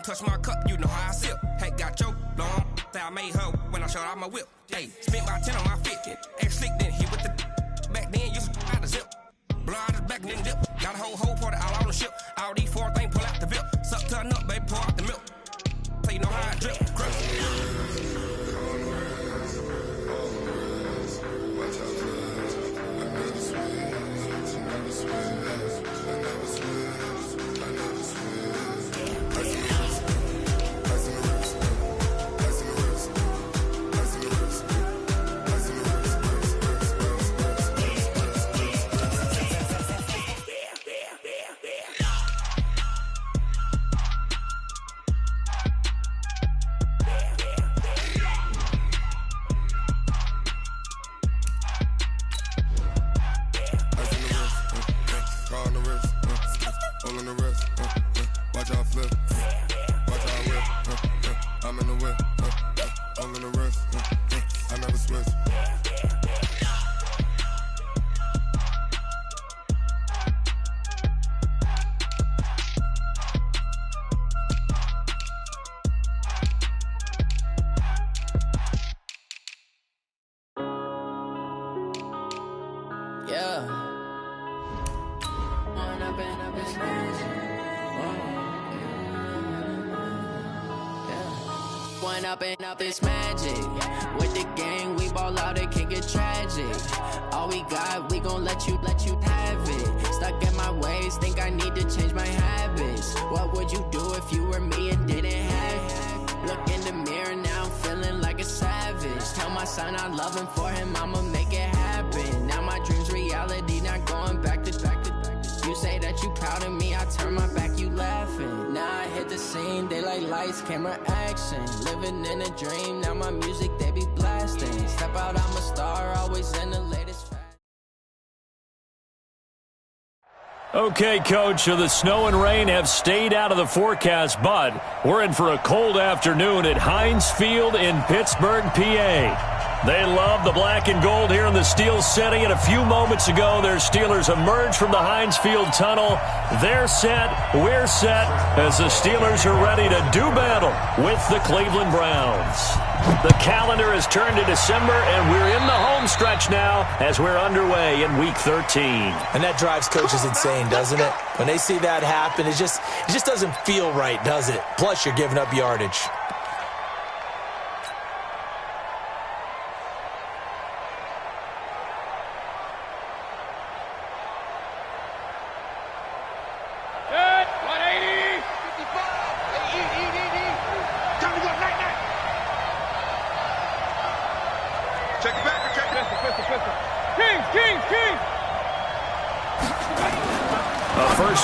touch my cup, you know how I sip. Hey, got your long, say I made her when I showed out my whip. Hey, spent about 10 on my fit. Ex slick, then hit with the back then, used to out the zip. Blood is back, then dip. Got a whole party all on the ship. All these four things pull out the VIP. Suck, turn up, baby, pour out the milk. So you know how I drip. Up this magic with the gang, we ball out, it can get tragic. All we got, we gon' let you have it. Stuck in my ways, think I need to change my habits. What would you do if you were me and didn't have it? Look in the mirror now, I'm feeling like a savage. Tell my son I love him, for him I'ma make it happen. Now my dreams reality, not going back to. You say that you proud of me, I turn my back, you laughing. Now I hit the scene, they like lights, camera, action. Living in a dream, now my music, they be blasting. Step out, I'm a star, always in the latest fashion. Okay, Coach, so the snow and rain have stayed out of the forecast, but we're in for a cold afternoon at Heinz Field in Pittsburgh, PA. They love the black and gold here in the Steel City, and a few moments ago, their Steelers emerged from the Heinz Field tunnel. They're set, we're set, as the Steelers are ready to do battle with the Cleveland Browns. The calendar has turned to December, and we're in the home stretch now as we're underway in Week 13. And that drives coaches insane, doesn't it? When they see that happen, it just doesn't feel right, does it? Plus, you're giving up yardage.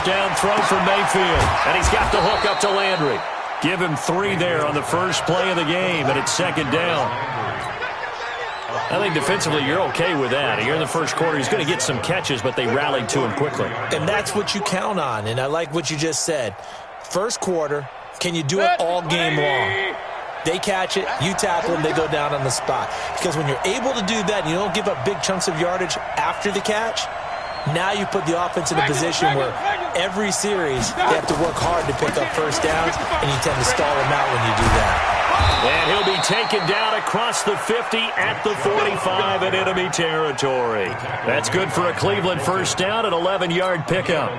Down throw from Mayfield, and he's got the hook up to Landry. Give him 3 there on the first play of the game, and it's second down. I think defensively you're okay with that. Here in the first quarter, he's going to get some catches, but they rallied to him quickly. And that's what you count on, and I like what you just said. First quarter, can you do it all game long? They catch it, you tackle them, they go down on the spot. Because when you're able to do that and you don't give up big chunks of yardage after the catch, now you put the offense in a position where every series they have to work hard to pick up first downs, and you tend to stall them out when you do that. And he'll be taken down across the 50 at the 45 in enemy territory. That's good for a Cleveland first down, an 11-yard pickup.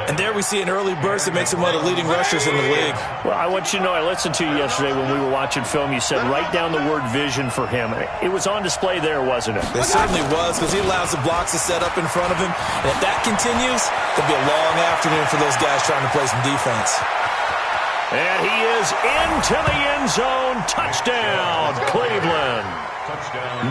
And there we see an early burst that makes him one of the leading rushers in the league. Well, I want you to know, I listened to you yesterday when we were watching film. You said write down the word vision for him. It was on display there, wasn't it? It certainly was, because he allows the blocks to set up in front of him. And if that continues, it'll be a long afternoon for those guys trying to play some defense. And he is into the end zone. Touchdown, Cleveland.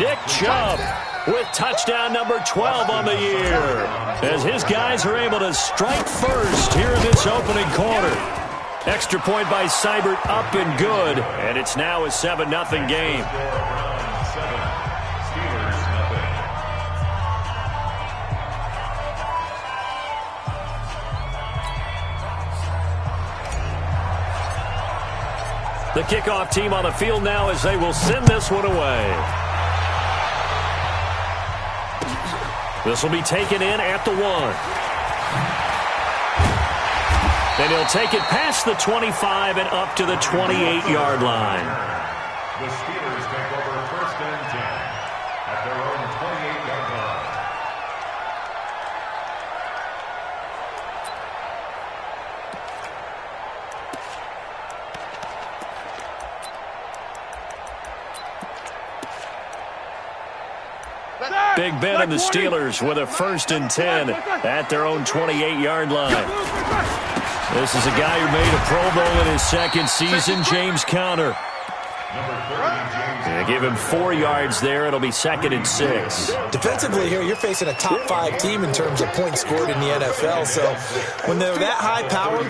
Nick Chubb with touchdown number 12 on the year, as his guys are able to strike first here in this opening quarter. Extra point by Seibert, up and good, and it's now a 7-0 game. The kickoff team on the field now as they will send this one away. This will be taken in at the 1. And he'll take it past the 25 and up to the 28-yard line. The Steelers take over 1st and 10 at their own 28-yard line. Big Ben and the Steelers with a 1st and 10 at their own 28-yard line. This is a guy who made a Pro Bowl in his 2nd season, James Conner. They give him 4 yards there. It'll be 2nd and 6. Defensively here, you're facing a top 5 team in terms of points scored in the NFL. So when they're that high powered,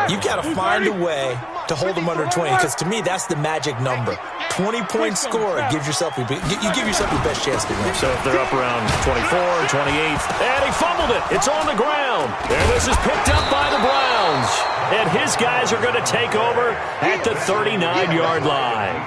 you got to find a way to hold them under 20. Because to me, that's the magic number. 20 points scored, you give yourself your best chance to win. So if they're up around 24, 28, and he fumbled it. It's on the ground. And this is picked up by the Browns. And his guys are going to take over at the 39-yard line.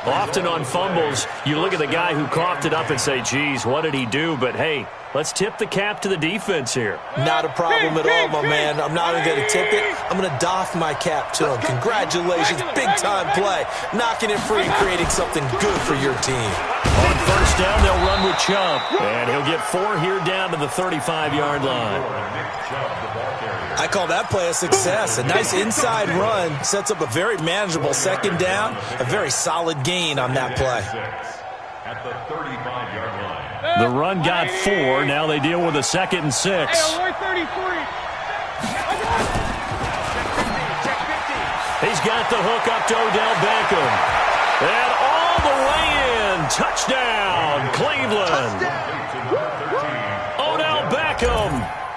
Often on fumbles, you look at the guy who coughed it up and say, geez, what did he do? But, hey, let's tip the cap to the defense here. Not a problem at all, my man. I'm not even going to tip it. I'm going to doff my cap to him. Congratulations. Big-time play. Knocking it free and creating something good for your team. On 1st down, they'll run with Chubb. And he'll get 4 here down to the 35-yard line. I call that play a success. A nice inside run sets up a very manageable 2nd down. A very solid gain on that play. At the 35-yard line. The run got 4. Now they deal with a 2nd and 6. He's got the hook up to Odell Beckham. And all the way in. Touchdown, Cleveland. Odell Beckham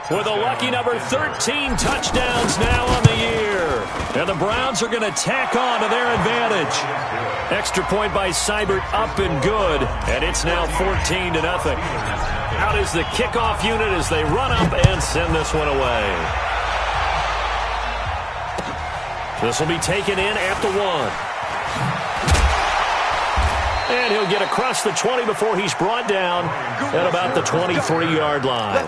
with a lucky number 13 touchdowns now on the year. And the Browns are going to tack on to their advantage. Extra point by Seibert up and good. And it's now 14-0. Out is the kickoff unit as they run up and send this one away. This will be taken in at the 1. And he'll get across the 20 before he's brought down at about the 23-yard line.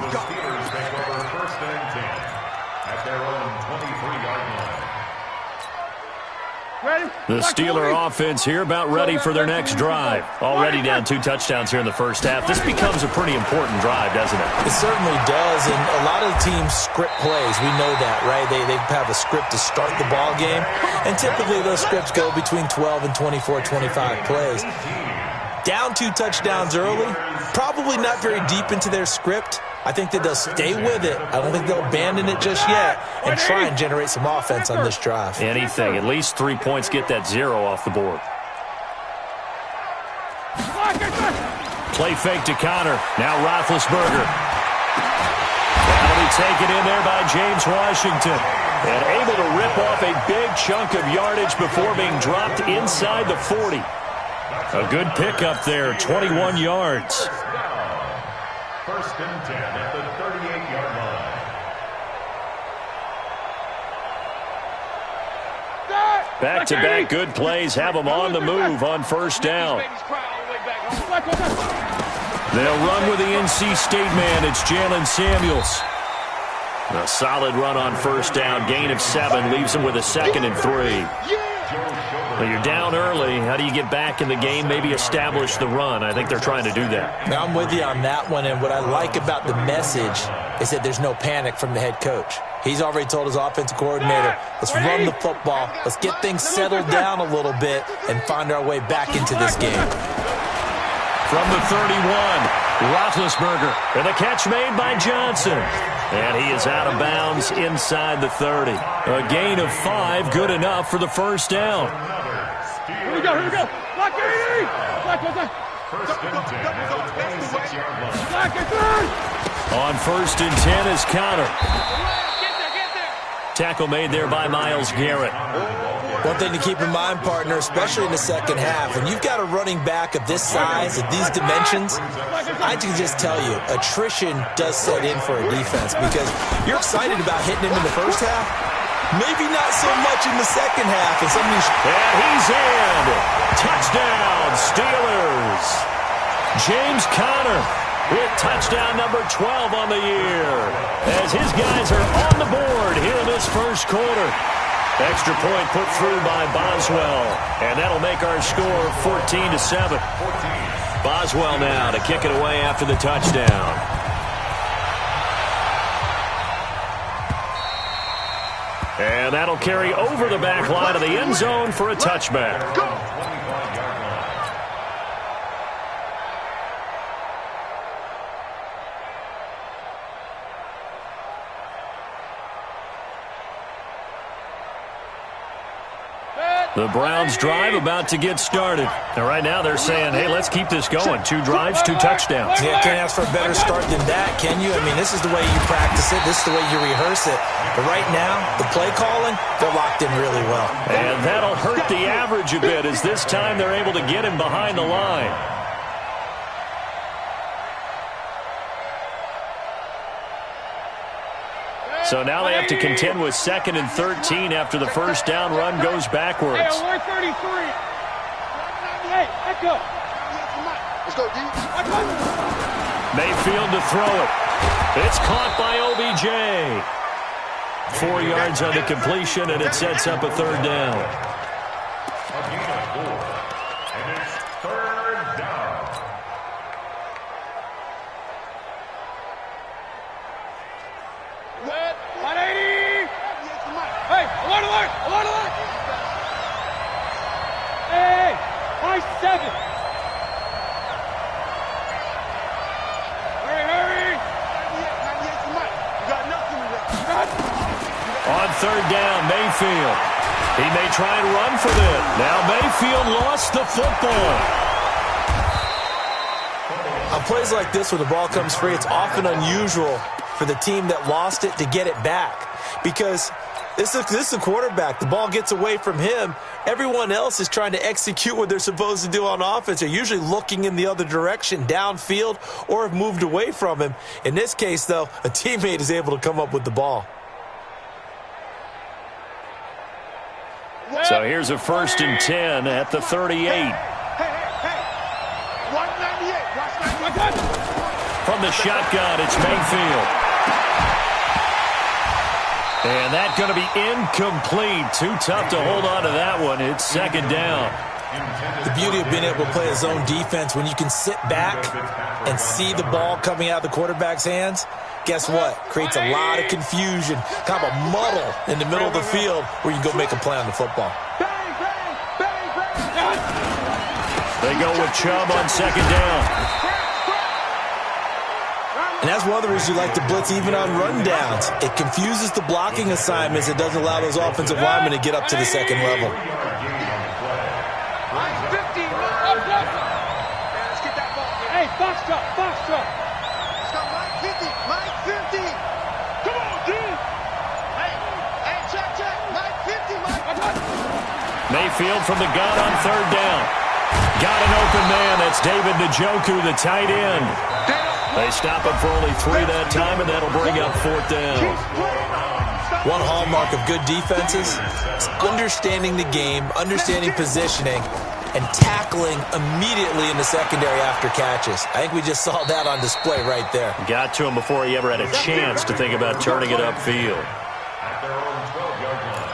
The Steeler offense here about ready for their next drive. Already down 2 touchdowns here in the 1st half. This becomes a pretty important drive, doesn't it? It certainly does, and a lot of the teams script plays. We know that, right? They have a script to start the ball game, and typically those scripts go between 12 and 24, 25 plays. Down 2 touchdowns early, probably not very deep into their script. I think that they'll stay with it. I don't think they'll abandon it just yet and try and generate some offense on this drive. Anything. At least 3 points, get that 0 off the board. Play fake to Conner. Now Roethlisberger. That'll be taken in there by James Washington. And able to rip off a big chunk of yardage before being dropped inside the 40. A good pickup there, 21 yards. 1st and 10 at the 38-yard line. Back-to-back good plays have them on the move on 1st down. They'll run with the NC State man. It's Jalen Samuels. A solid run on 1st down. Gain of 7 leaves them with a 2nd and 3. Well, you're down early. How do you get back in the game, maybe establish the run? I think they're trying to do that. Now, I'm with you on that one, and what I like about the message is that there's no panic from the head coach. He's already told his offensive coordinator, let's run the football, let's get things settled down a little bit and find our way back into this game. From the 31, Roethlisberger, and the catch made by Johnson. And he is out of bounds inside the 30. A gain of 5, good enough for the 1st down. Here we go. Block 80! Block 1st and 10 at the 26-yard line. Block it. On 1st and 10 is Conner. Tackle made there by Myles Garrett. One thing to keep in mind, partner, especially in the 2nd half, when you've got a running back of this size, of these dimensions, I can just tell you, attrition does set in for a defense because you're excited about hitting him in the 1st half, maybe not so much in the 2nd half. And he's in. Touchdown, Steelers. James Conner with touchdown number 12 on the year, as his guys are on the board here in this first quarter. Extra point put through by Boswell, and that'll make our score 14-7. Boswell now to kick it away after the touchdown. And that'll carry over the back line of the end zone for a touchback. Go! The Browns drive about to get started. And right now they're saying, hey, let's keep this going. 2 drives, 2 touchdowns. Yeah, can't ask for a better start than that, can you? I mean, this is the way you practice it. This is the way you rehearse it. But right now, the play calling, they're locked in really well. And that'll hurt the average a bit, as this time they're able to get him behind the line. So now they have to contend with 2nd and 13 after the first down run goes backwards. Hey, 133. Hey, let's go. Let's go, D. Mayfield to throw it. It's caught by OBJ. 4 yards on the completion, and it sets up a 3rd down. A gain of 4. And it's 3rd down. What? 180. Hey, alert, alert, alert, alert. Hey, 5-7. Hurry, hurry. You got nothing to do. On 3rd down, Mayfield. He may try and run for this. Now Mayfield lost the football. On plays like this, when the ball comes free, it's often unusual for the team that lost it to get it back, because this is the quarterback. The ball gets away from him. Everyone else is trying to execute what they're supposed to do on offense. They're usually looking in the other direction, downfield, or have moved away from him. In this case, though, a teammate is able to come up with the ball. So here's a 1st and 10 at the 38. From the shotgun, it's Mayfield. And that's going to be incomplete. Too tough to hold on to that one. It's 2nd down. The beauty of being able to play a zone defense, when you can sit back and see the ball coming out of the quarterback's hands, guess what? Creates a lot of confusion, kind of a muddle in the middle of the field where you can go make a play on the football. They go with Chubb on 2nd down. And that's one of the reasons you like to blitz even on rundowns. It confuses the blocking assignments. It doesn't allow those offensive linemen to get up to the 2nd level. Hey, box truck, box truck. Let's go, Mike 50, Mike 50. Come on, D. Hey, check, Mike 50, Mike. Mayfield from the gun on 3rd down. Got an open man. That's David Njoku, the tight end. They stop him for only 3 that time, and that'll bring up 4th down. One hallmark of good defenses is understanding the game, understanding positioning, and tackling immediately in the secondary after catches. I think we just saw that on display right there. Got to him before he ever had a chance to think about turning it upfield. At their own 12-yard line.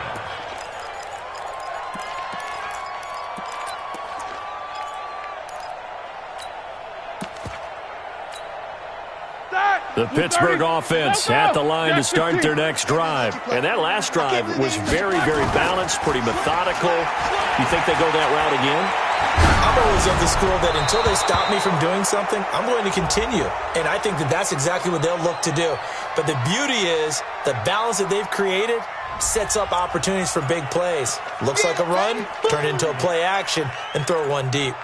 The Pittsburgh offense at the line to start their next drive. And that last drive was very, very balanced, pretty methodical. You think they go that route again? I'm always of the school that until they stop me from doing something, I'm going to continue. And I think that that's exactly what they'll look to do. But the beauty is the balance that they've created sets up opportunities for big plays. Looks like a run, turn it into a play action, and throw one deep.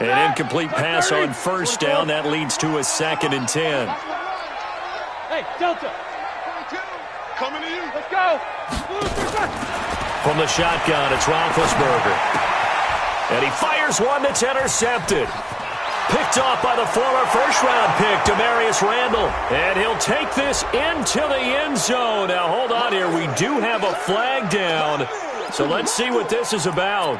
An incomplete pass on 1st down. That leads to a 2nd and 10. Hey, Delta. Coming to you. Let's go. From the shotgun, it's Roethlisberger. And he fires one that's intercepted. Picked off by the former first-round pick, Demarius Randall. And he'll take this into the end zone. Now, hold on here. We do have a flag down. So let's see what this is about.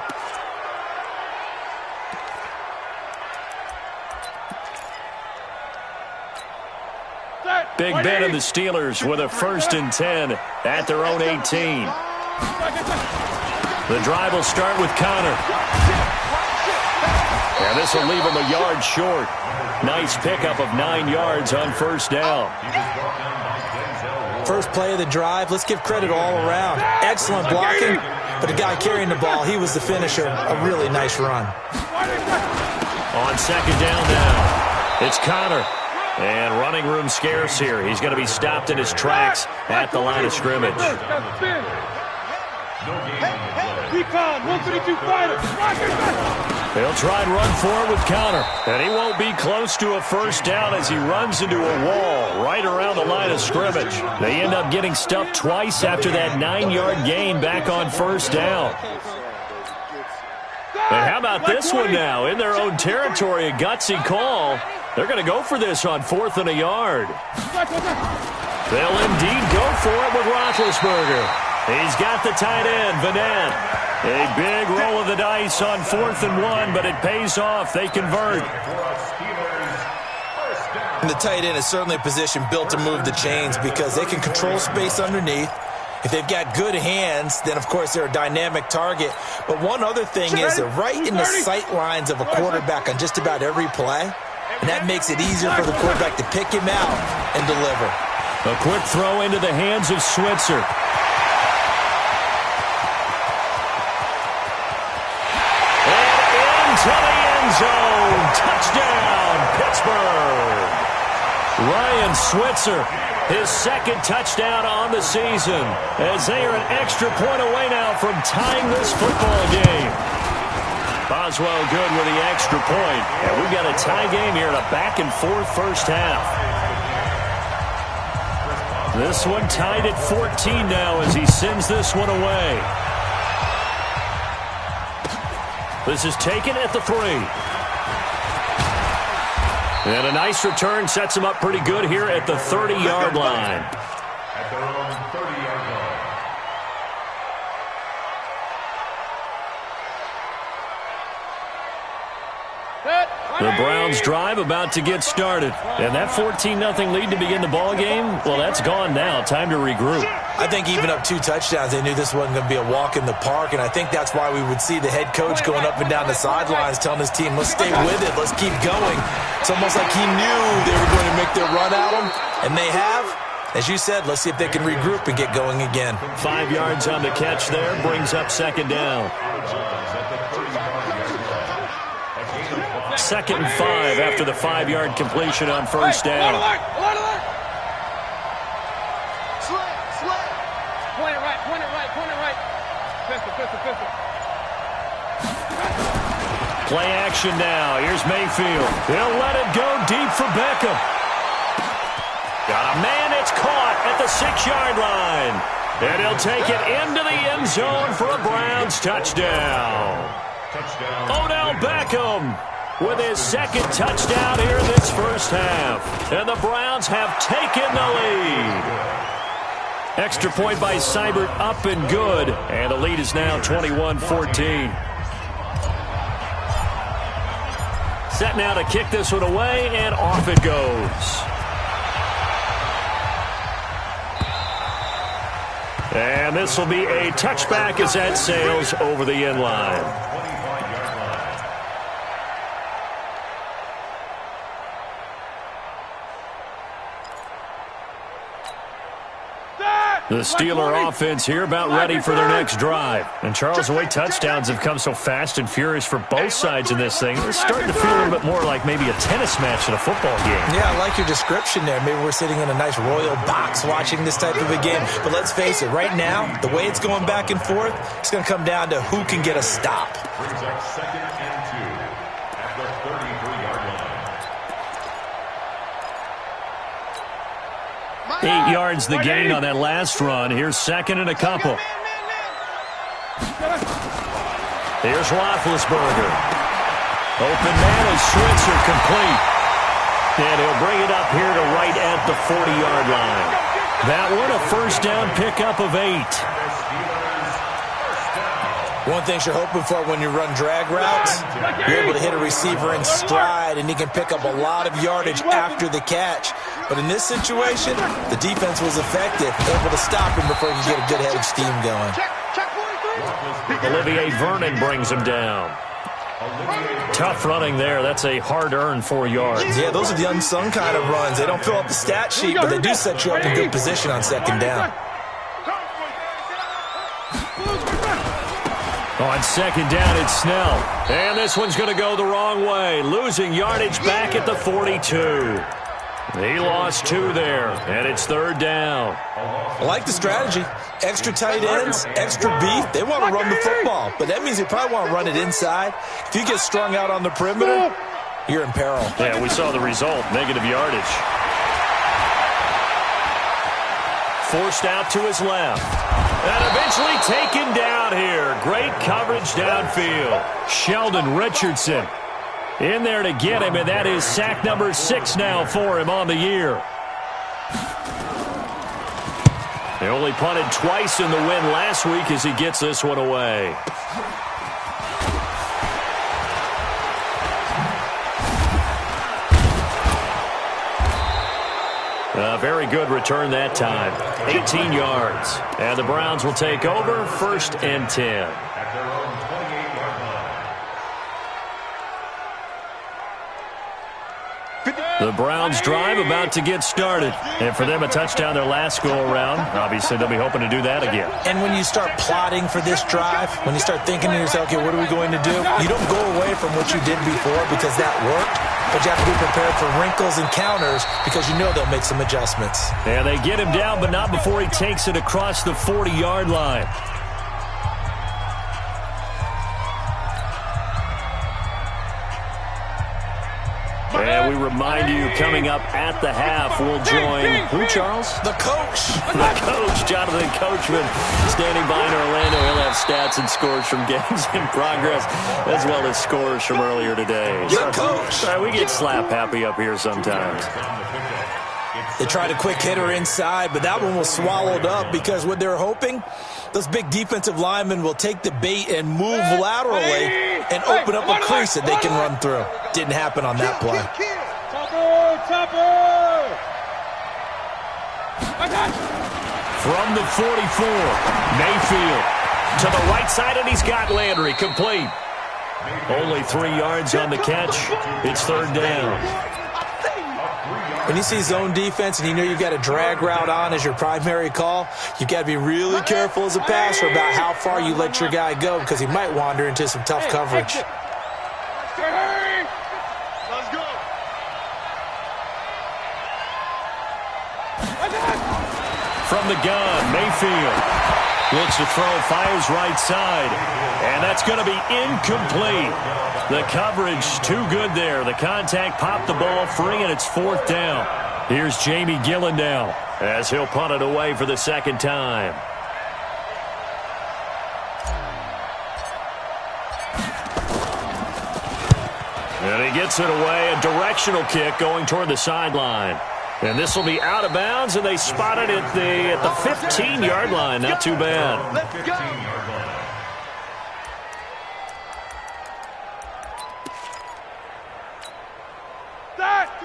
Big Ben and the Steelers with a 1st and 10 at their own 18. The drive will start with Connor. And this will leave him a yard short. Nice pickup of 9 yards on 1st down. First play of the drive, let's give credit all around. Excellent blocking, but the guy carrying the ball, he was the finisher. A really nice run. On 2nd down now, it's Connor. And running room scarce here. He's going to be stopped in his tracks at the line of scrimmage. Recon, 132 fighter. They'll try and run forward with Connor. And he won't be close to a 1st down as he runs into a wall right around the line of scrimmage. They end up getting stuffed twice after that 9-yard gain back on 1st down. And how about this one now? In their own territory, a gutsy call. They're going to go for this on 4th and a yard. They'll indeed go for it with Roethlisberger. He's got the tight end, Vanette. A big roll of the dice on 4th and 1, but it pays off. They convert. And the tight end is certainly a position built to move the chains because they can control space underneath. If they've got good hands, then, of course, they're a dynamic target. But one other thing is they're right in the sight lines of a quarterback on just about every play. And that makes it easier for the quarterback to pick him out and deliver. A quick throw into the hands of Switzer. And into the end zone. Touchdown, Pittsburgh. Ryan Switzer, his 2nd touchdown on the season, as they are an extra point away now from tying this football game. Boswell good with the extra point. And we've got a tie game here in a back-and-forth 1st half. This one tied at 14 now as he sends this one away. This is taken at the 3. And a nice return sets him up pretty good here at the 30-yard line. At their own 30-yard line. The Browns drive about to get started. And that 14-0 lead to begin the ball game, well, that's gone now. Time to regroup. I think even up 2 touchdowns, they knew this wasn't going to be a walk in the park, and I think that's why we would see the head coach going up and down the sidelines telling his team, let's stay with it, let's keep going. It's almost like he knew they were going to make their run at him, and they have. As you said, let's see if they can regroup and get going again. 5 yards on the catch there, brings up 2nd down. 2nd and 5 after the 5-yard completion on 1st down. Point it right. Pistol. Play action now. Here's Mayfield. He'll let it go deep for Beckham. Got a man. It's caught at the 6-yard line. And he'll take it into the end zone for a Browns touchdown. Odell Beckham with his 2nd touchdown here in this 1st half. And the Browns have taken the lead. Extra point by Seibert up and good. And the lead is now 21-14. Set now to kick this one away, and off it goes. And this will be a touchback as that sails over the end line. The Steeler offense here about ready for their next drive. And Charles, the way touchdowns have come so fast and furious for both sides in this thing, it's starting to feel a little bit more like maybe a tennis match than a football game. Yeah, I like your description there. Maybe we're sitting in a nice royal box watching this type of a game. But let's face it, right now, the way it's going back and forth, it's going to come down to who can get a stop. Brings up 2nd and 2 at the 33-yard line. 8 yards the gain on that last run. Here's 2nd and a couple. Here's Roethlisberger. Open man is Switzer, complete. And he'll bring it up here to right at the 40-yard line. That one a 1st down pickup of 8. One thing you're hoping for when you run drag routes, you're able to hit a receiver in stride, and he can pick up a lot of yardage after the catch. But in this situation, the defense was effective, able to stop him before he could get a good head of steam going. Olivier Vernon brings him down. Tough running there. That's a hard-earned 4 yards. Yeah, those are the unsung kind of runs. They don't fill up the stat sheet, but they do set you up in good position on second down. On second down, it's Snell. And this one's going to go the wrong way. Losing yardage back at the 42. He lost 2 there, and it's third down. I like the strategy. Extra tight ends, extra beef. They want to run the football, but that means they probably want to run it inside. If you get strung out on the perimeter, you're in peril. Yeah, we saw the result, negative yardage. Forced out to his left. And eventually taken down here. Great coverage downfield. Sheldon Richardson in there to get him, and that is sack number 6 now for him on the year. They only punted twice in the win last week as he gets this one away. A very good return that time. 18 yards. And the Browns will take over, 1st and 10. At their own 28-yard line. The Browns drive about to get started. And for them, a touchdown their last go-around. Obviously, they'll be hoping to do that again. And when you start plotting for this drive, when you start thinking to yourself, okay, what are we going to do? You don't go away from what you did before because that worked. But you have to be prepared for wrinkles and counters because you know they'll make some adjustments. And they get him down, but not before he takes it across the 40-yard line. And we remind you, coming up at the half, we'll join who, Charles? The coach. The coach, Jonathan Coachman, standing by in Orlando. He'll have stats and scores from games in progress, as well as scores from earlier today. The coach. We get slap happy up here sometimes. They tried a quick hitter inside, but that one was swallowed up because what they're hoping, those big defensive linemen will take the bait and move laterally and open up a crease that they can run through. Didn't happen on that play. From the 44, Mayfield to the right side, and he's got Landry complete. Only 3 yards on the catch. It's third down. When you see zone defense and you know you've got a drag route on as your primary call, you've got to be really careful as a passer about how far you let your guy go because he might wander into some tough coverage. Let's go. From the gun, Mayfield looks to throw, fires right side, and that's going to be incomplete. The coverage too good there. The contact popped the ball free, and it's fourth down. Here's Jamie Gillendow as he'll punt it away for the second time. And he gets it away, a directional kick going toward the sideline. And this will be out of bounds, and they spot it at the 15-yard line. Not too bad. Let's go.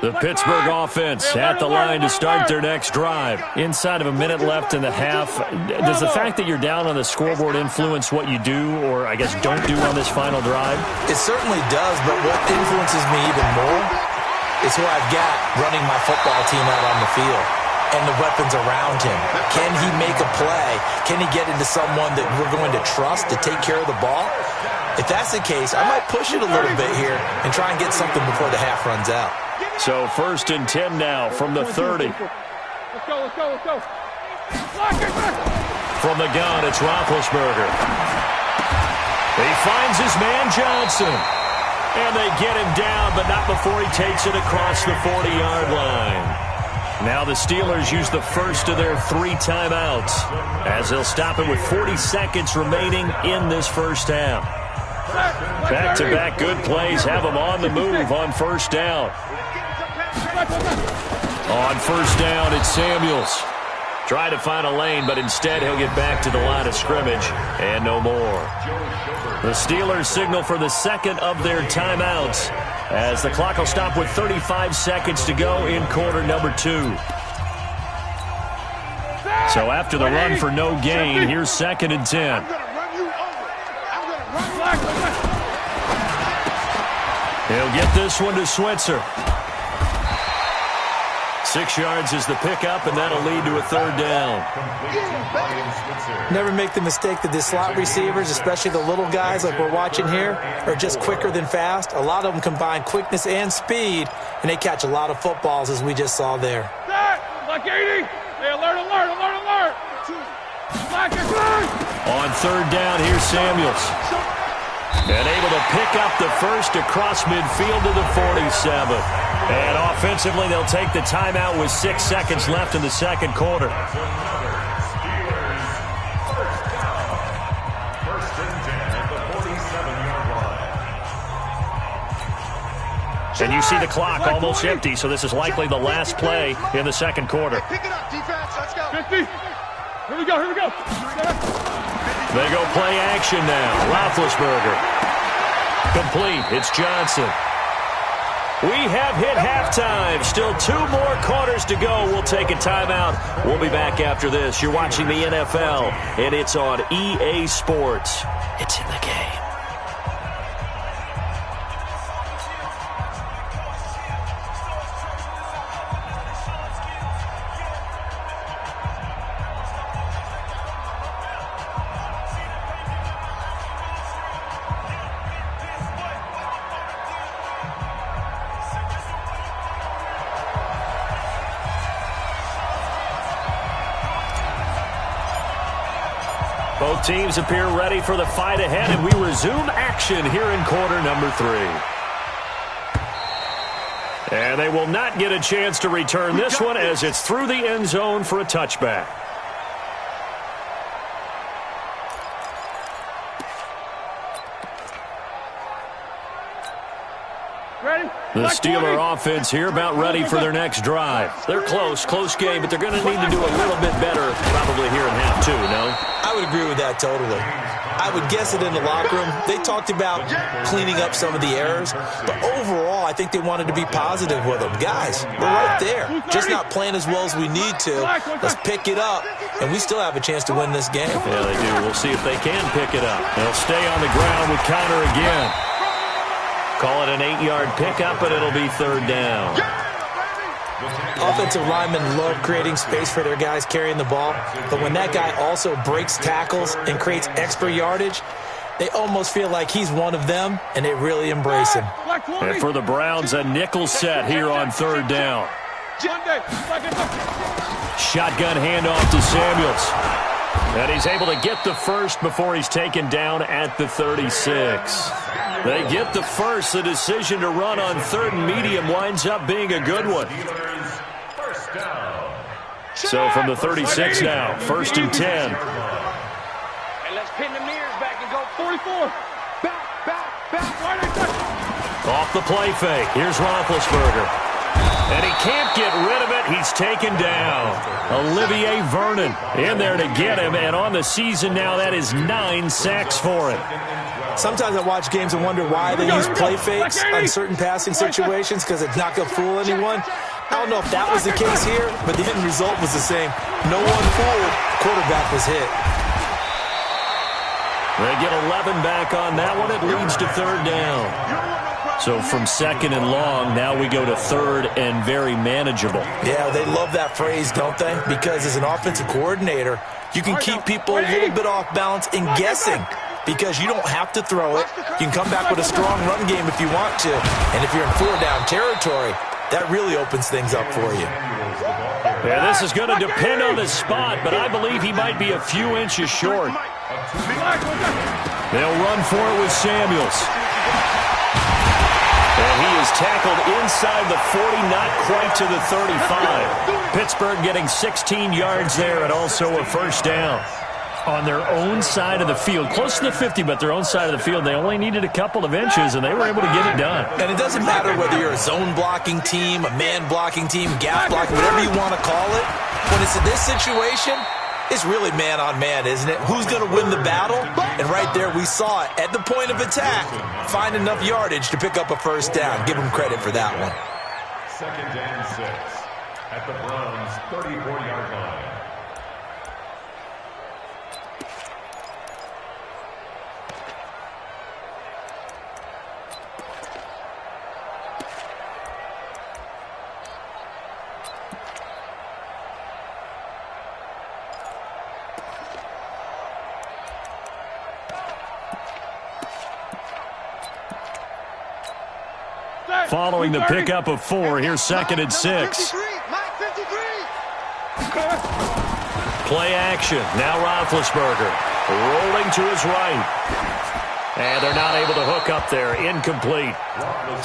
The Pittsburgh offense at the line to start their next drive. Inside of a minute left in the half. Does the fact that you're down on the scoreboard influence what you do, or I guess don't do on this final drive? It certainly does, but what influences me even more is who I've got running my football team out on the field and the weapons around him. Can he make a play? Can he get into someone that we're going to trust to take care of the ball? If that's the case, I might push it a little bit here and try and get something before the half runs out. So 1st and 10 now from the 30. Let's go. From the gun, it's Roethlisberger. He finds his man Johnson. And they get him down, but not before he takes it across the 40-yard line. Now the Steelers use the first of their 3 timeouts as they'll stop it with 40 seconds remaining in this first half. Back-to-back good plays have them on the move on first down. On first down, it's Samuels. Try to find a lane, but instead he'll get back to the line of scrimmage and no more. The Steelers signal for the second of their timeouts as the clock will stop with 35 seconds to go in quarter number 2. So after the run for no gain, here's 2nd and 10. He'll get this one to Switzer. 6 yards is the pickup, and that'll lead to a 3rd down. Never make the mistake that the slot receivers, especially the little guys like we're watching here, are just quicker than fast. A lot of them combine quickness and speed, and they catch a lot of footballs, as we just saw there. Like 80. Hey, alert. On 3rd down, here's Samuels. And able to pick up the first across midfield to the 47. And offensively, they'll take the timeout with 6 seconds left in the second quarter. And you see the clock almost empty, so this is likely the last play in the second quarter. Pick it up, defense. Let's go. 50. Here we go. They go play action now. Roethlisberger. Complete. It's Johnson. We have hit halftime. Still 2 more quarters to go. We'll take a timeout. We'll be back after this. You're watching the NFL, and it's on EA Sports. It's in the game. Both teams appear ready for the fight ahead, and we resume action here in quarter number 3. And they will not get a chance to return this one as it's through the end zone for a touchback. The Steeler offense here about ready for their next drive. They're close game, but they're going to need to do a little bit better probably here in half 2, no? I would agree with that totally. I would guess it in the locker room. They talked about cleaning up some of the errors, but overall, I think they wanted to be positive with them. Guys, we're right there. Just not playing as well as we need to. Let's pick it up, and we still have a chance to win this game. Yeah, they do. We'll see if they can pick it up. They'll stay on the ground with Connor again. Call it an 8-yard pickup, but it'll be 3rd down. Offensive linemen love creating space for their guys carrying the ball, but when that guy also breaks tackles and creates extra yardage, they almost feel like he's one of them, and they really embrace him. And for the Browns, a nickel set here on 3rd down. Shotgun handoff to Samuels. And he's able to get the first before he's taken down at the 36. They get the first. The decision to run on 3rd and medium winds up being a good one. So from the 36 now, 1st and 10. Hey, let's pin the mirrors back and go 44. Back. Off the play fake. Here's Roethlisberger. And he can't get rid of it. He's taken down. Olivier Vernon in there to get him. And on the season now, that is 9 sacks for him. Sometimes I watch games and wonder why they use play fakes on certain passing situations because it's not going to fool anyone. I don't know if that was the case here, but the end result was the same. No one fooled. Quarterback was hit. They get 11 back on that one. It leads to 3rd down. So from 2nd and long, now we go to 3rd and very manageable. Yeah, they love that phrase, don't they? Because as an offensive coordinator, you can keep people a little bit off balance and guessing because you don't have to throw it. You can come back with a strong run game if you want to. And if you're in 4-down territory, that really opens things up for you. Yeah, this is going to depend on the spot, but I believe he might be a few inches short. They'll run for it with Samuels. And he is tackled inside the 40, not quite to the 35. Pittsburgh getting 16 yards there and also a 1st down. on their own side of the field. Close to the 50, but their own side of the field. They only needed a couple of inches, and they were able to get it done. And it doesn't matter whether you're a zone blocking team, a man blocking team, gap blocking, whatever you want to call it. When it's in this situation, it's really man on man, isn't it? Who's going to win the battle? And right there we saw it at the point of attack. Find enough yardage to pick up a first down. Give them credit for that one. 2nd and 6 at the Browns' 34-yard line. Following the pickup of 4, here's 2nd and 6. Play action. Now Roethlisberger rolling to his right. And they're not able to hook up there. Incomplete.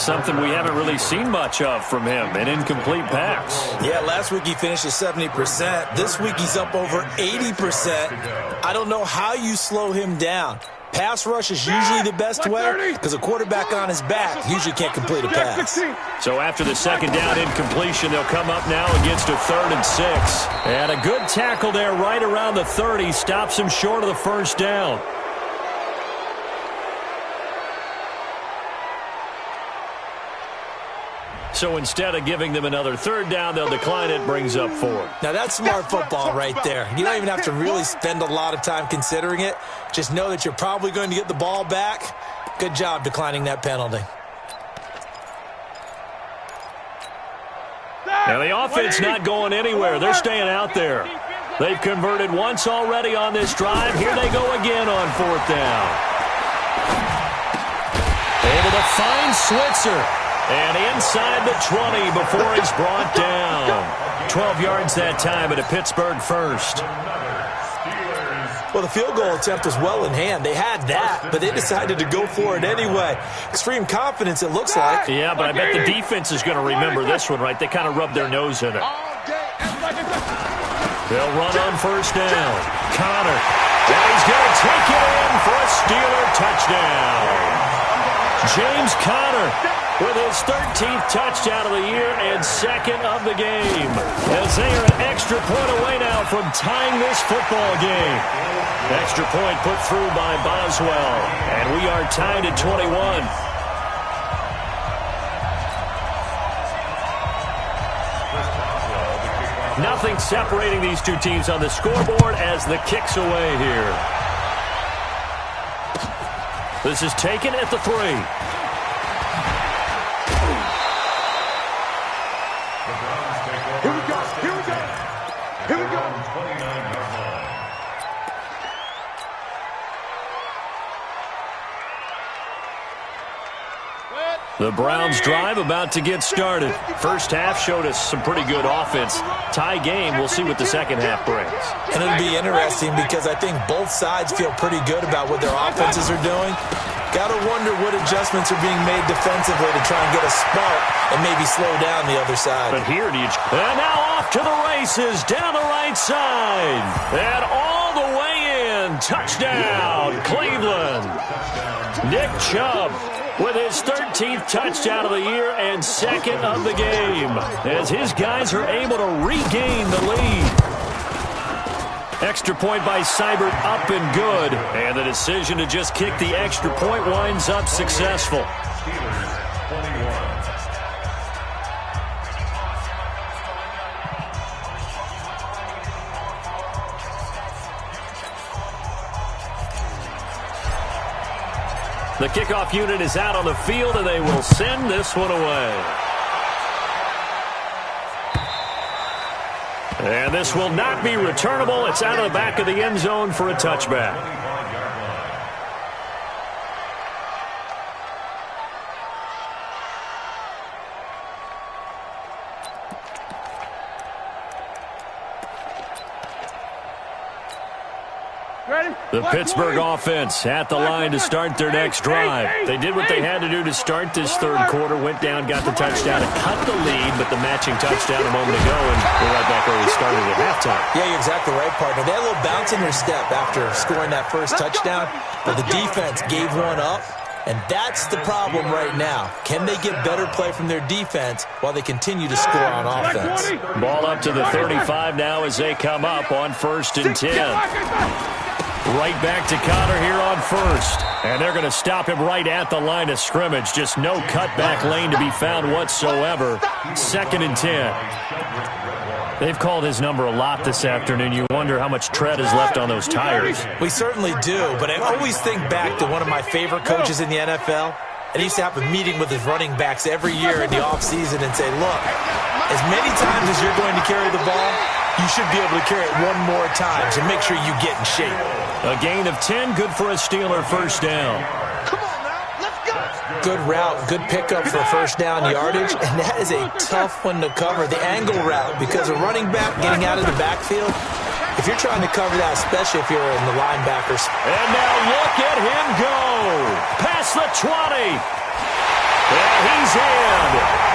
Something we haven't really seen much of from him. An incomplete pass. Yeah, last week he finished at 70%. This week he's up over 80%. I don't know how you slow him down. Pass rush is usually the best way because a quarterback on his back usually can't complete a pass. So after the 2nd down incompletion, they'll come up now against a 3rd and 6. And a good tackle there right around the 30. Stops him short of the first down. So instead of giving them another 3rd down, they'll decline it, brings up 4. Now that's smart football right there. You don't even have to really spend a lot of time considering it. Just know that you're probably going to get the ball back. Good job declining that penalty. Now the offense not going anywhere. They're staying out there. They've converted once already on this drive. Here they go again on 4th down. Able to find Switzer. And inside the 20 before he's brought down. 12 yards that time at a Pittsburgh first. Well, the field goal attempt was well in hand. They had that, but they decided to go for it anyway. Extreme confidence, it looks like. Yeah, but I bet the defense is going to remember this one, right? They kind of rubbed their nose in it. They'll run on 1st down. Connor. And he's going to take it in for a Steeler touchdown. James Conner with his 13th touchdown of the year and 2nd of the game. As they are an extra point away now from tying this football game. Extra point put through by Boswell. And we are tied at 21. Nothing separating these two teams on the scoreboard as the kick's away here. This is taken at the 3. Here we go. Here we go. Here we go. 29-yard line. The Browns drive about to get started. First half showed us some pretty good offense. Tie game, we'll see what the second half brings. And it'll be interesting because I think both sides feel pretty good about what their offenses are doing. Got to wonder what adjustments are being made defensively to try and get a spark and maybe slow down the other side. But here, and now off to the races down the right side. And all the way in. Touchdown, Cleveland. Nick Chubb with his 13th touchdown of the year and 2nd of the game, as his guys are able to regain the lead. Extra point by Seibert up and good, and the decision to just kick the extra point winds up successful. Steelers 21. The kickoff unit is out on the field, and they will send this one away. And this will not be returnable. It's out of the back of the end zone for a touchback. The Pittsburgh offense at the line to start their next drive. They did what they had to do to start this third quarter, went down, got the touchdown, and cut the lead, but the matching touchdown a moment ago, and we're right back where we started at halftime. Yeah, you're exactly right, partner. They had a little bounce in their step after scoring that first touchdown, but the defense gave one up, and that's the problem right now. Can they get better play from their defense while they continue to score on offense? Ball up to the 35 now as they come up on 1st and 10. Right back to Connor here on 1st. And they're going to stop him right at the line of scrimmage. Just no cutback lane to be found whatsoever. 2nd and 10. They've called his number a lot this afternoon. You wonder how much tread is left on those tires. We certainly do, but I always think back to one of my favorite coaches in the NFL. And he used to have a meeting with his running backs every year in the offseason and say, look, as many times as you're going to carry the ball, you should be able to carry it one more time, so make sure you get in shape. A gain of 10, good for a Steeler first down. Come on now, let's go. Good route, good pickup for first down yardage, and that is a tough one to cover, the angle route, because a running back getting out of the backfield, if you're trying to cover that, especially if you're in the linebackers. And now look at him go. Past the 20. And he's in.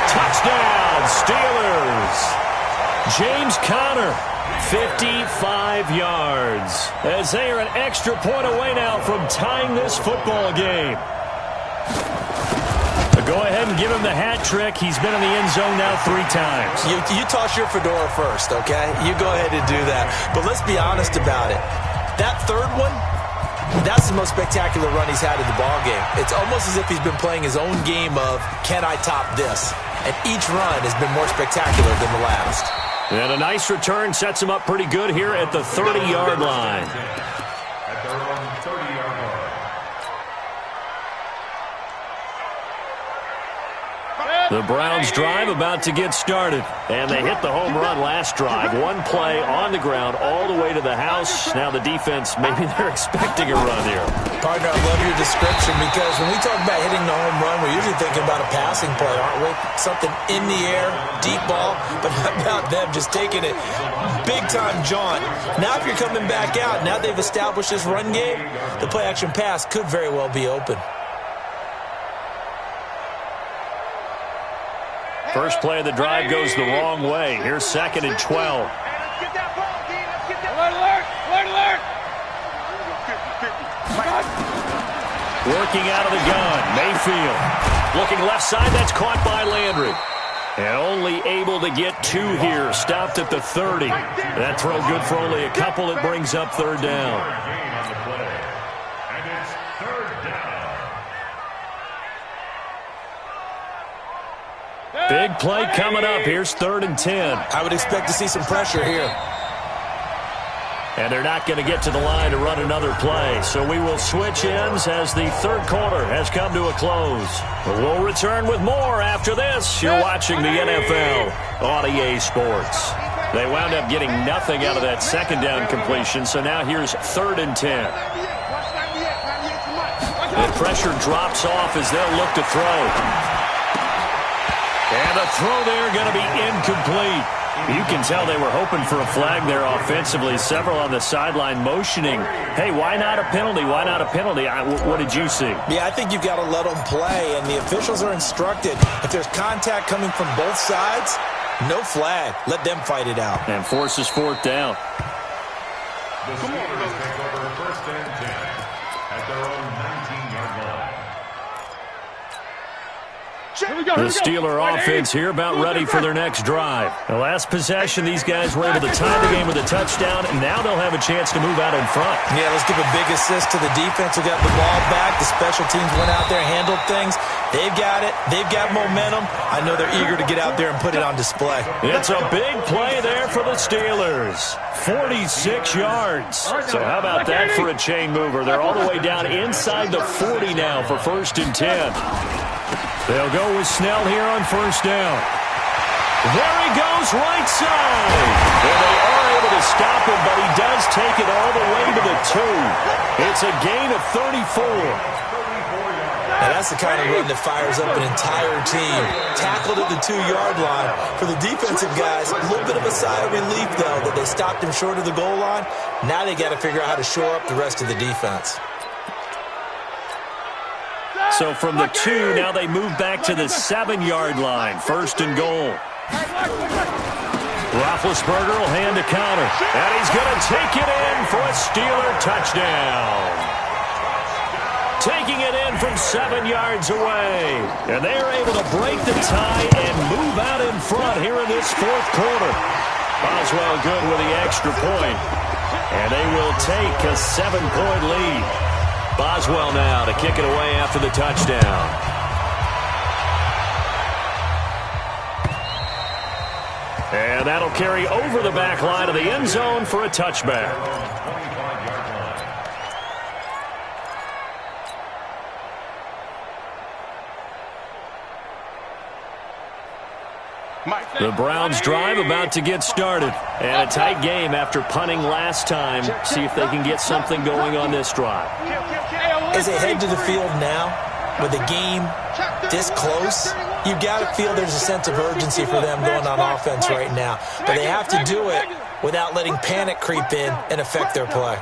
Touchdown, Steelers. James Conner, 55 yards. As they are an extra point away now from tying this football game. Go ahead and give him the hat trick. He's been in the end zone now 3 times. You toss your fedora first, okay? You go ahead and do that. But let's be honest about it. That third one, that's the most spectacular run he's had in the ballgame. It's almost as if he's been playing his own game of, can I top this? And each run has been more spectacular than the last. And a nice return sets him up pretty good here at the 30-yard line. At their own 30-yard line. The Browns drive about to get started. And they hit the home run last drive. One play on the ground all the way to the house. Now the defense, maybe they're expecting a run here. Partner, I love your description because when we talk about hitting the home run, we're usually thinking about a passing play, aren't we? Something in the air, deep ball. But how about them just taking it big-time jaunt? Now if you're coming back out, now they've established this run game, the play-action pass could very well be open. First play of the drive goes the wrong way. Here's 2nd and 12. Let's get that ball, D. Let's get that ball. Alert. Working out of the gun, Mayfield. Looking left side, that's caught by Landry. And only able to get 2 here. Stopped at the 30. That throw good for only a couple. It brings up 3rd down. Gain on the play. And it's 3rd down. Big play coming up. Here's 3rd and 10. I would expect to see some pressure here. And they're not going to get to the line to run another play. So we will switch ends as the third quarter has come to a close. We'll return with more after this. You're watching the NFL on EA Sports. They wound up getting nothing out of that second down completion. So now here's 3rd and 10. The pressure drops off as they'll look to throw. And a throw there going to be incomplete. You can tell they were hoping for a flag there offensively. Several on the sideline motioning, hey, why not a penalty? Why not a penalty? What did you see? Yeah, I think you've got to let them play, and the officials are instructed. If there's contact coming from both sides, no flag. Let them fight it out. And forces 4th down. The Steelers take over 1st and 10 at their own 19-yard line. The Steeler offense here about ready for their next drive. The last possession, these guys were able to tie the game with a touchdown, and now they'll have a chance to move out in front. Yeah, let's give a big assist to the defense who got the ball back. The special teams went out there, handled things. They've got it. They've got momentum. I know they're eager to get out there and put it on display. It's a big play there for the Steelers. 46 yards. So how about that for a chain mover? They're all the way down inside the 40 now for 1st and 10. They'll go with Snell here on 1st down. There he goes, right side. And they are able to stop him, but he does take it all the way to the 2. It's a gain of 34. Now, that's the kind of run that fires up an entire team. Tackled at the 2-yard line. For the defensive guys, a little bit of a sigh of relief, though, that they stopped him short of the goal line. Now they got to figure out how to shore up the rest of the defense. So from the 2, now they move back to the 7-yard line. First and goal. Roethlisberger will hand a counter. And he's going to take it in for a Steeler touchdown. Taking it in from 7 yards away. And they are able to break the tie and move out in front here in this fourth quarter. Boswell good with the extra point. And they will take a 7-point lead. Boswell now to kick it away after the touchdown. And that'll carry over the back line of the end zone for a touchback. The Browns drive about to get started. And a tight game after punting last time. See if they can get something going on this drive. As they head to the field now, with the game this close, you've got to feel there's a sense of urgency for them going on offense right now. But they have to do it without letting panic creep in and affect their play.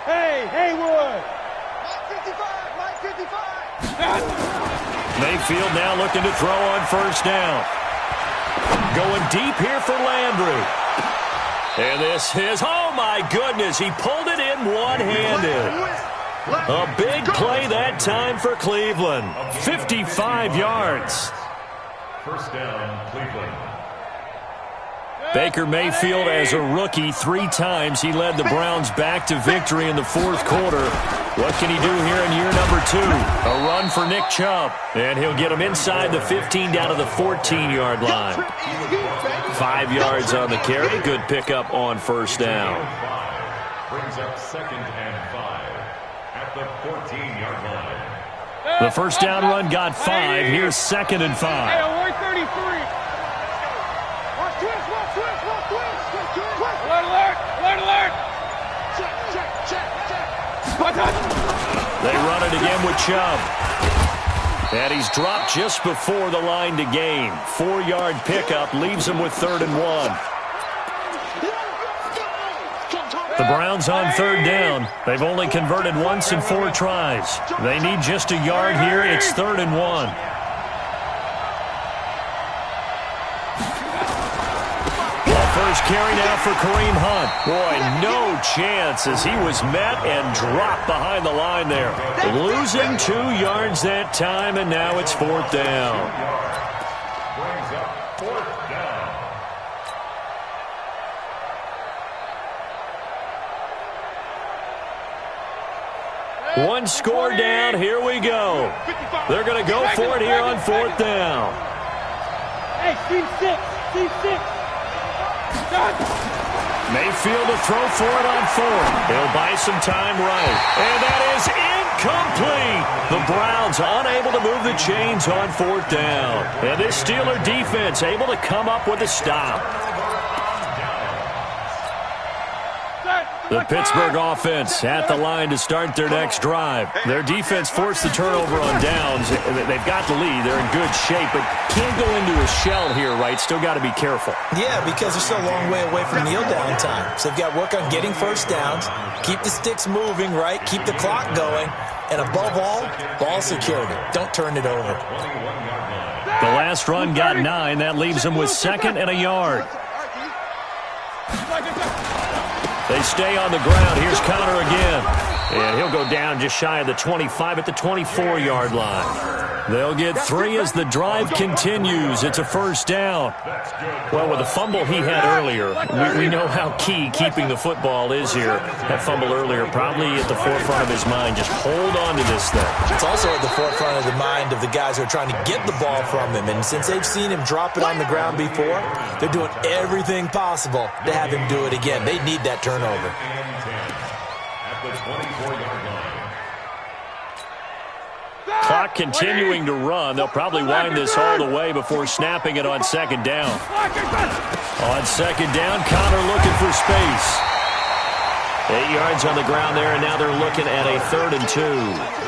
Hey, Haywood. Mike 55. Mayfield now looking to throw on first down. Going deep here for Landry. And this is, oh my goodness, he pulled it in one-handed. A big play that time for Cleveland. 55 yards. First down, Cleveland. Baker Mayfield, as a rookie, 3 times he led the Browns back to victory in the fourth quarter. What can he do here in year number 2? A run for Nick Chubb. And he'll get him inside the 15 down to the 14-yard line. 5 yards on the carry. Good pickup on first down. Brings up 2nd and 5 at the 14-yard line. The first down run got 5. Here's 2nd and 5. Hey, 33. Alert! They run it again with Chubb. And he's dropped just before the line to gain. 4-yard pickup leaves him with 3rd and 1. The Browns on 3rd down. They've only converted once in 4 tries. They need just a yard here. It's 3rd and 1. First carry now for Kareem Hunt. Boy, no chance as he was met and dropped behind the line there. Losing 2 yards that time, and now it's 4th down. Brings up 4th down. One score down. Here we go. They're going to go for it here on 4th down. Hey, C6. Mayfield to throw for it on 4th. He'll buy some time right. And that is incomplete. The Browns unable to move the chains on 4th down. And this Steeler defense able to come up with a stop. The Pittsburgh offense at the line to start their next drive. Their defense forced the turnover on downs. They've got the lead. They're in good shape, but can't go into a shell here, right? Still got to be careful. Yeah, because they're still a long way away from kneel down time. So they've got to work on getting first downs, keep the sticks moving, right? Keep the clock going. And above all, ball security. Don't turn it over. The last run got 9. That leaves them with 2nd and a yard. They stay on the ground. Here's Connor again. And he'll go down just shy of the 25 at the 24-yard line. They'll get 3 as the drive continues. It's a first down. Well, with the fumble he had earlier, we know how key keeping the football is here. That fumble earlier probably at the forefront of his mind. Just hold on to this thing. It's also at the forefront of the mind of the guys who are trying to get the ball from him. And since they've seen him drop it on the ground before, they're doing everything possible to have him do it again. They need that turnover. At the 24-yard line. Clock continuing to run. They'll probably wind this all the way before snapping it on 2nd down. On 2nd down, Connor looking for space. 8 yards on the ground there, and now they're looking at a 3rd and 2.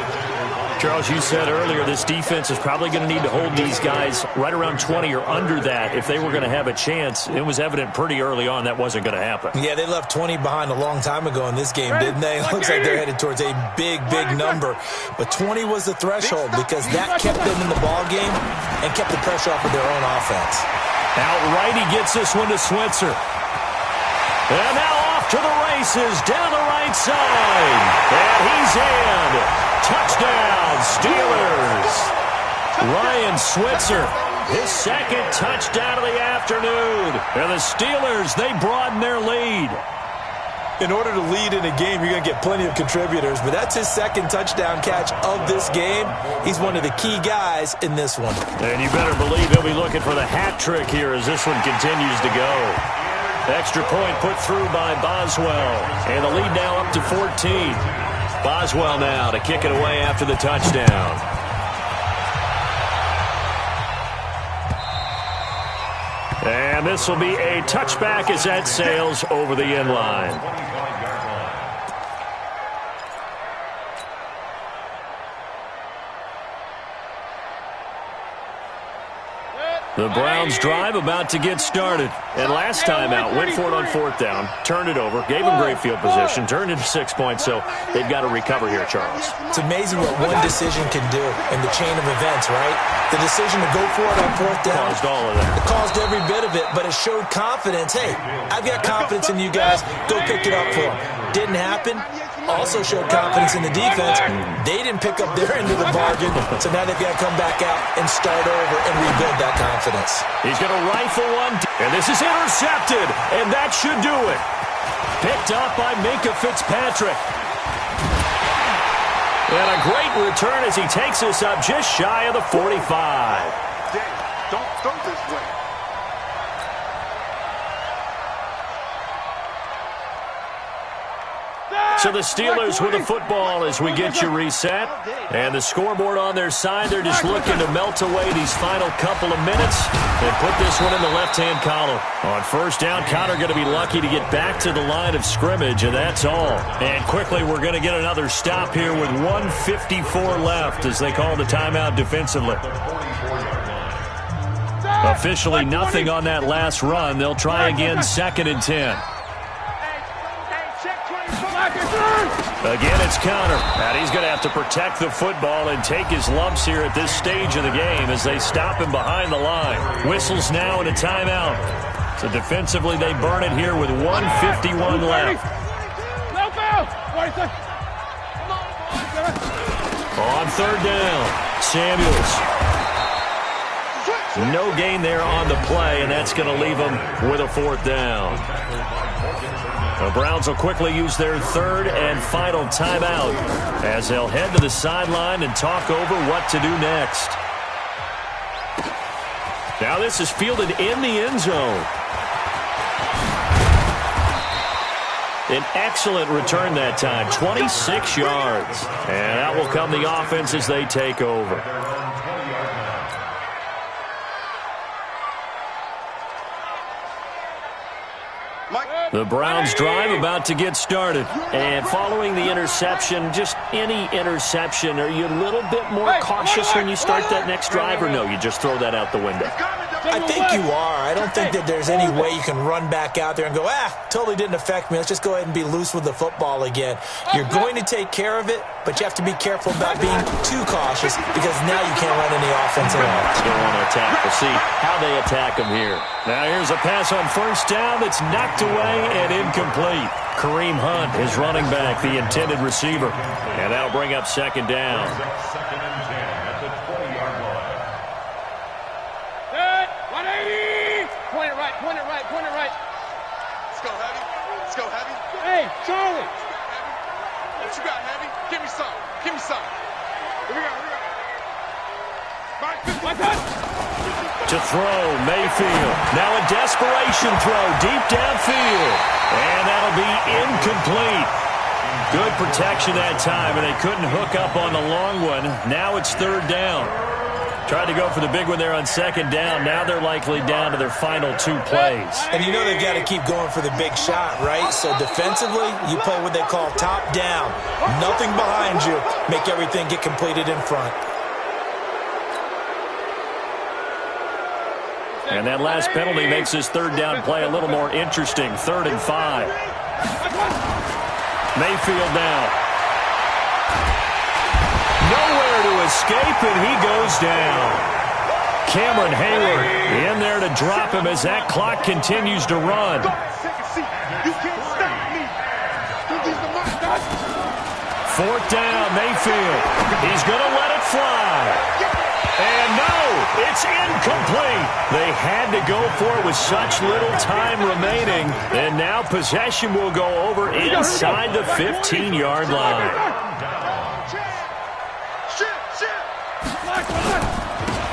Charles, you said earlier this defense is probably going to need to hold these guys right around 20 or under that if they were going to have a chance. It was evident pretty early on that wasn't going to happen. Yeah, they left 20 behind a long time ago in this game, didn't they? It looks like they're headed towards a big, big number. But 20 was the threshold because that kept them in the ball game and kept the pressure off of their own offense. Outright, he gets this one to Switzer. And now off to the races down the right side. And he's in. Touchdown, Steelers. Ryan Switzer, his 2nd touchdown of the afternoon. And the Steelers, they broaden their lead. In order to lead in a game, you're going to get plenty of contributors, but that's his 2nd touchdown catch of this game. He's one of the key guys in this one. And you better believe he'll be looking for the hat trick here as this one continues to go. Extra point put through by Boswell. And the lead now up to 14. Boswell now to kick it away after the touchdown. And this will be a touchback as that sails over the end line. The Browns drive about to get started. And last time out, went for it on 4th down, turned it over, gave them great field position, turned into 6 points, so they've got to recover here, Charles. It's amazing what one decision can do in the chain of events, right? The decision to go for it on 4th down. Caused all of that. It caused every bit of it, but it showed confidence. Hey, I've got confidence in you guys. Go pick it up for them. Didn't happen. Also showed confidence in the defense. They didn't pick up their end of the bargain, so now they've got to come back out and start over and rebuild that confidence. He's going to rifle one, and this is intercepted, and that should do it. Picked up by Minkah Fitzpatrick. And a great return as he takes us up just shy of the 45. Don't throw this way. So the Steelers with the football as we get you reset. And the scoreboard on their side, they're just looking to melt away these final couple of minutes and put this one in the left-hand column. On 1st down, Connor going to be lucky to get back to the line of scrimmage, and that's all. And quickly, we're going to get another stop here with 1:54 left as they call the timeout defensively. Officially nothing on that last run. They'll try again 2nd and 10. Again, it's Connor. And he's going to have to protect the football and take his lumps here at this stage of the game as they stop him behind the line. Whistles now and a timeout. So defensively, they burn it here with 1:51 left. On 3rd down, Samuels. No gain there on the play, and that's going to leave them with a 4th down. The Browns will quickly use their 3rd and final timeout as they'll head to the sideline and talk over what to do next. Now this is fielded in the end zone. An excellent return that time, 26 yards. And out will come the offense as they take over. The Browns drive about to get started. And following the interception, just any interception, are you a little bit more cautious when you start that next drive, or no, you just throw that out the window? I think you are. I don't think that there's any way you can run back out there and go, totally didn't affect me. Let's just go ahead and be loose with the football again. You're going to take care of it, but you have to be careful about being too cautious because now you can't run any offense at all. Still want to attack. We'll see how they attack them here. Now here's a pass on 1st down that's knocked away and incomplete. Kareem Hunt is running back, the intended receiver. And that'll bring up 2nd down. 2nd and 10 at the 20-yard line. 180! Point it right, point it right, point it right. Let's go, Heavy. Let's go, Heavy. Hey, Charlie! What you got, Heavy? Give me some. Give me some. Here we go, here we go. My touch! To throw, Mayfield. Now a desperation throw deep downfield. And that'll be incomplete. Good protection that time, and they couldn't hook up on the long one. Now it's 3rd down. Tried to go for the big one there on second down. Now they're likely down to their final 2 plays. And you know they've got to keep going for the big shot, right? So defensively, you play what they call top down. Nothing behind you. Make everything get completed in front. And that last penalty makes this third down play a little more interesting. 3rd and 5. Mayfield now. Nowhere to escape, and he goes down. Cameron Hayward in there to drop him as that clock continues to run. Fourth down, Mayfield. He's going to let it fly. And no, it's incomplete. They had to go for it with such little time remaining. And now possession will go over inside the 15-yard line.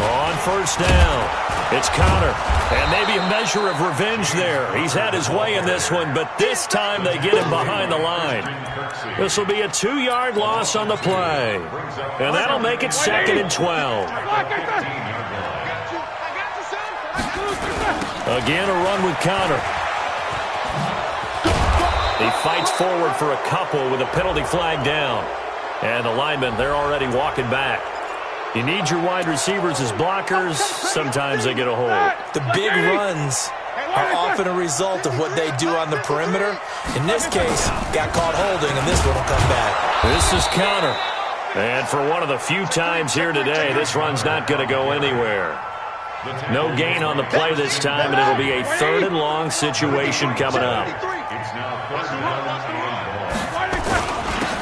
On first down, it's Connor. And maybe a measure of revenge there. He's had his way in this one, but this time they get him behind the line. This will be a 2-yard loss on the play. And that'll make it 2nd and 12. Again, a run with Connor. He fights forward for a couple with a penalty flag down. And the linemen, they're already walking back. You need your wide receivers as blockers. Sometimes they get a hold. The big runs are often a result of what they do on the perimeter. In this case, got caught holding, and this one will come back. This is Connor. And for one of the few times here today, this run's not going to go anywhere. No gain on the play this time, and it'll be a 3rd and long situation coming up.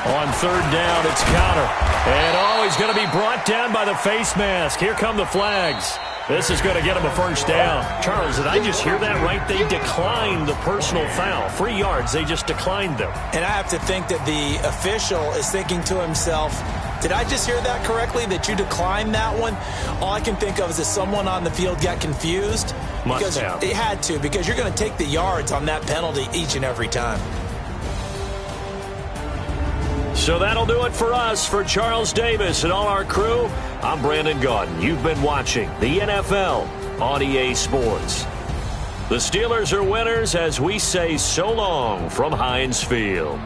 On 3rd down, it's Connor. And, he's going to be brought down by the face mask. Here come the flags. This is going to get him a first down. Charles, did I just hear that right? They declined the personal foul. 3 yards, they just declined them. And I have to think that the official is thinking to himself, did I just hear that correctly, that you declined that one? All I can think of is that someone on the field got confused. Must have. It had to, because you're going to take the yards on that penalty each and every time. So that'll do it for us. For Charles Davis and all our crew, I'm Brandon Gaudin. You've been watching the NFL on EA Sports. The Steelers are winners as we say so long from Heinz Field.